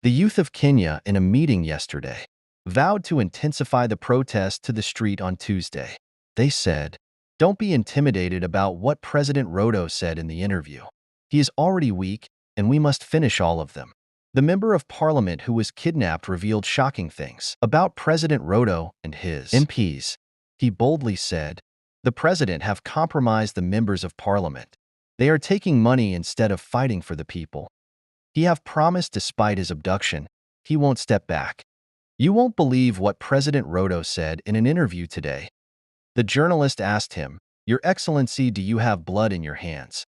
The youth of Kenya, in a meeting yesterday, vowed to intensify the protest to the street on Tuesday. They said, "Don't be intimidated about what President Ruto said in the interview. He is already weak, and we must finish all of them." The member of parliament who was kidnapped revealed shocking things about President Ruto and his MPs. He boldly said, "The president have compromised the members of parliament. They are taking money instead of fighting for the people. He have promised despite his abduction, he won't step back." You won't believe what President Ruto said in an interview today. The journalist asked him, "Your Excellency, do you have blood in your hands?"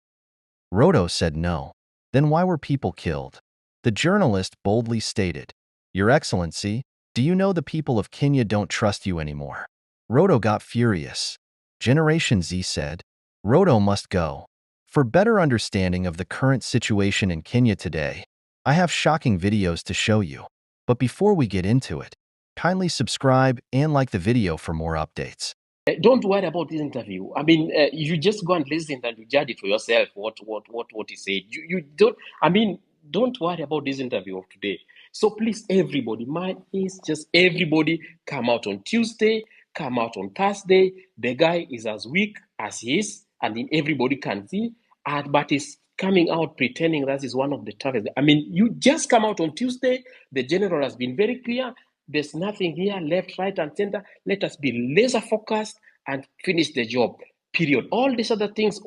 Ruto said no. Then why were people killed? The journalist boldly stated, "Your Excellency, do you know the people of Kenya don't trust you anymore?" Ruto got furious. Generation Z said, "Ruto must go." For better understanding of the current situation in Kenya today, I have shocking videos to show you. But before we get into it, kindly subscribe and like the video for more updates. Don't worry about this interview. I mean, you just go and listen and you judge it for yourself. What he said. You don't. I mean, don't worry about this interview of today. So please, everybody, mine is just everybody come out on Tuesday, come out on Thursday. The guy is as weak as he is, and then everybody can see. But he's coming out pretending that is one of the toughest. I mean, you just come out on Tuesday. The general has been very clear. There's nothing here, left, right, and center. Let us be laser focused and finish the job, period. All these other things,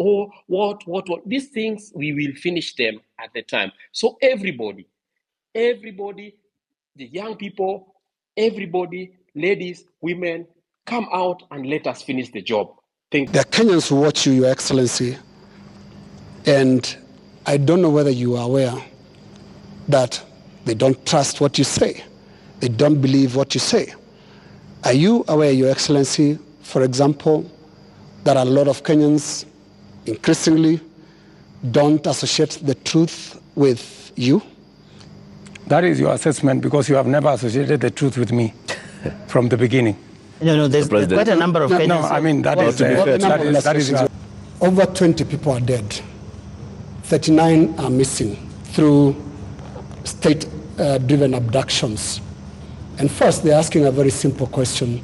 these things, we will finish them at the time. So everybody, the young people, everybody, ladies, women, come out and let us finish the job. Thank you. The Kenyans will watch you, Your Excellency, and I don't know whether you are aware that they don't trust what you say. They don't believe what you say. Are you aware, Your Excellency, for example, that a lot of Kenyans increasingly don't associate the truth with you? That is your assessment because you have never associated the truth with me from the beginning. No, there's quite a number of Kenyans. No, I mean, that is over 20 people are dead. 39 are missing through state-driven abductions. And first, they're asking a very simple question.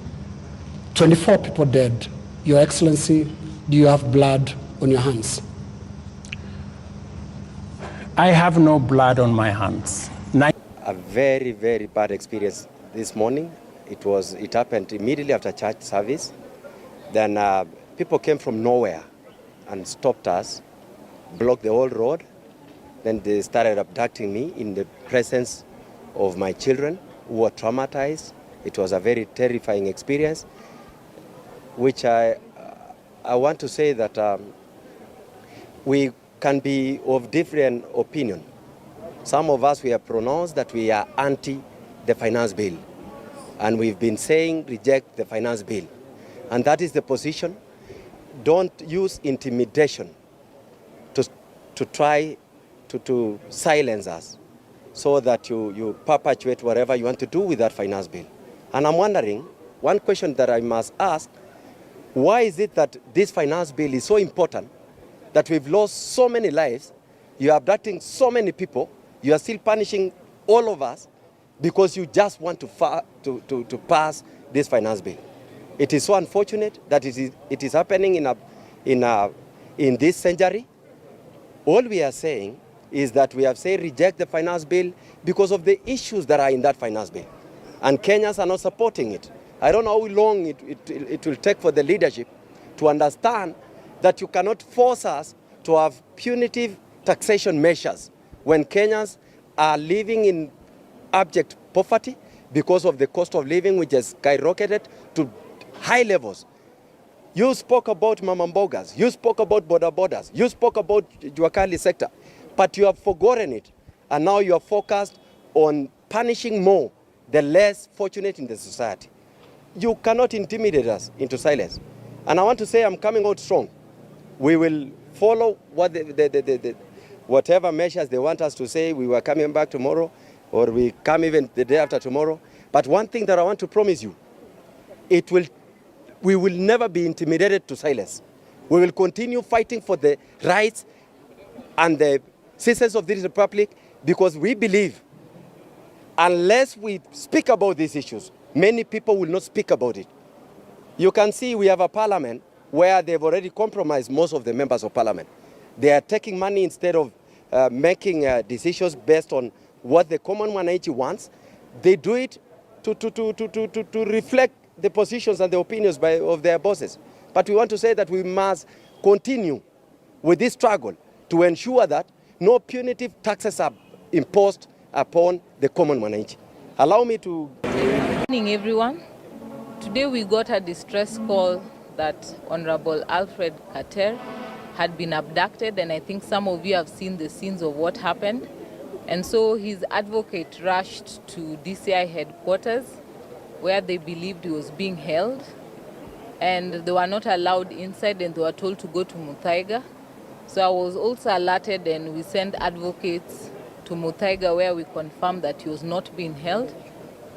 24 people dead. Your Excellency, do you have blood on your hands? I have no blood on my hands. A very, very bad experience this morning. It happened immediately after church service. Then people came from nowhere and stopped us, blocked the whole road. Then they started abducting me in the presence of my children, who were traumatized. It was a very terrifying experience, which I want to say that we can be of different opinion. Some of us, we have pronounced that we are anti the finance bill, and we've been saying reject the finance bill, and that is the position. Don't use intimidation to try to silence us, so that you perpetuate whatever you want to do with that finance bill. And I'm wondering, one question that I must ask, why is it that this finance bill is so important, that we've lost so many lives, you're abducting so many people, you are still punishing all of us because you just want to pass this finance bill? It is so unfortunate that it is happening in this century. All we are saying is that we have said reject the finance bill because of the issues that are in that finance bill. And Kenyans are not supporting it. I don't know how long it will take for the leadership to understand that you cannot force us to have punitive taxation measures when Kenyans are living in abject poverty because of the cost of living, which has skyrocketed to high levels. You spoke about mama mbogas, you spoke about border borders, you spoke about Juakali sector, but you have forgotten it. And now you are focused on punishing more the less fortunate in the society. You cannot intimidate us into silence. And I want to say I'm coming out strong. We will follow what whatever measures they want us to say. We were coming back tomorrow, or we come even the day after tomorrow. But one thing that I want to promise you, we will never be intimidated to silence. We will continue fighting for the rights and the citizens of this republic, because we believe Unless we speak about these issues, many people will not speak about it. You can see we have a parliament where they've already compromised most of the members of parliament. They are taking money instead of making decisions based on what the common mwananchi wants. They do it to reflect the positions and the opinions of their bosses. But we want to say that we must continue with this struggle to ensure that no punitive taxes are imposed upon the common mwananchi. Allow me to... Good morning, everyone. Today we got a distress call that Honorable Alfred Kater had been abducted, and I think some of you have seen the scenes of what happened. And so his advocate rushed to DCI headquarters where they believed he was being held, and they were not allowed inside and they were told to go to Muthaiga. So I was also alerted and we sent advocates to Muthaiga where we confirmed that he was not being held,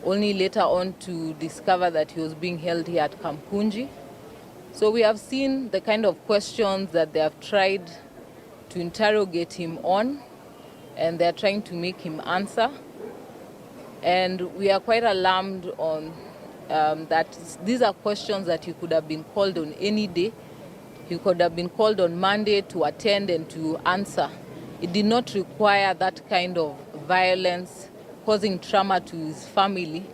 only later on to discover that he was being held here at Kampunji. So we have seen the kind of questions that they have tried to interrogate him on, and they're trying to make him answer. And we are quite alarmed on that these are questions that he could have been called on any day. He could have been called on Monday to attend and to answer. It did not require that kind of violence, causing trauma to his family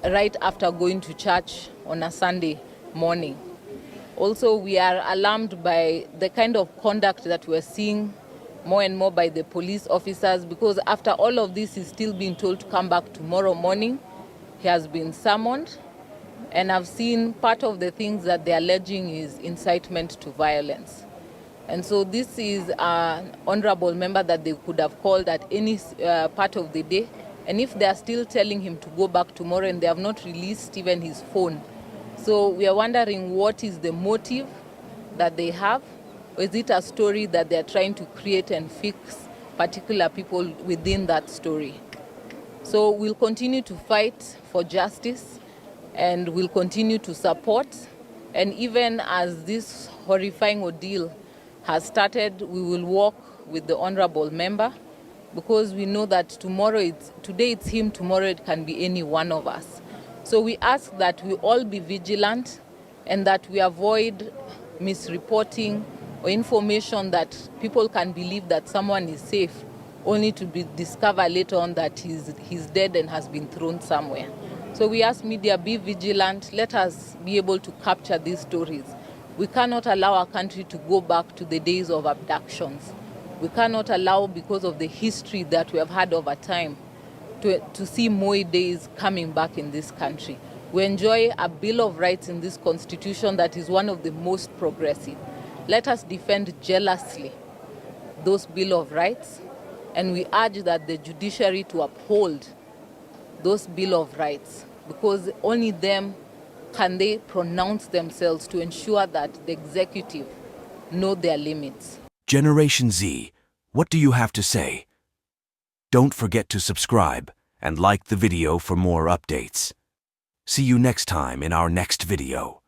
right after going to church on a Sunday morning. Also, we are alarmed by the kind of conduct that we're seeing more and more by the police officers, because after all of this, he's still being told to come back tomorrow morning. He has been summoned, and I've seen part of the things that they're alleging is incitement to violence. And so this is an honorable member that they could have called at any part of the day. And if they're still telling him to go back tomorrow and they have not released even his phone, so we are wondering what is the motive that they have. Or is it a story that they're trying to create and fix particular people within that story? So we'll continue to fight for justice and we'll continue to support. And even as this horrifying ordeal has started, we will work with the honorable member, because we know that today it's him, tomorrow it can be any one of us. So we ask that we all be vigilant and that we avoid misreporting or information that people can believe that someone is safe, only to be discovered later on that he's dead and has been thrown somewhere. So we ask media, be vigilant, let us be able to capture these stories. We cannot allow our country to go back to the days of abductions. We cannot allow, because of the history that we have had over time, to see more days coming back in this country. We enjoy a Bill of Rights in this constitution that is one of the most progressive. Let us defend jealously those Bill of Rights, and we urge that the judiciary to uphold those Bill of Rights, because only them can they pronounce themselves to ensure that the executive know their limits. Generation Z, what do you have to say? Don't forget to subscribe and like the video for more updates. See you next time in our next video.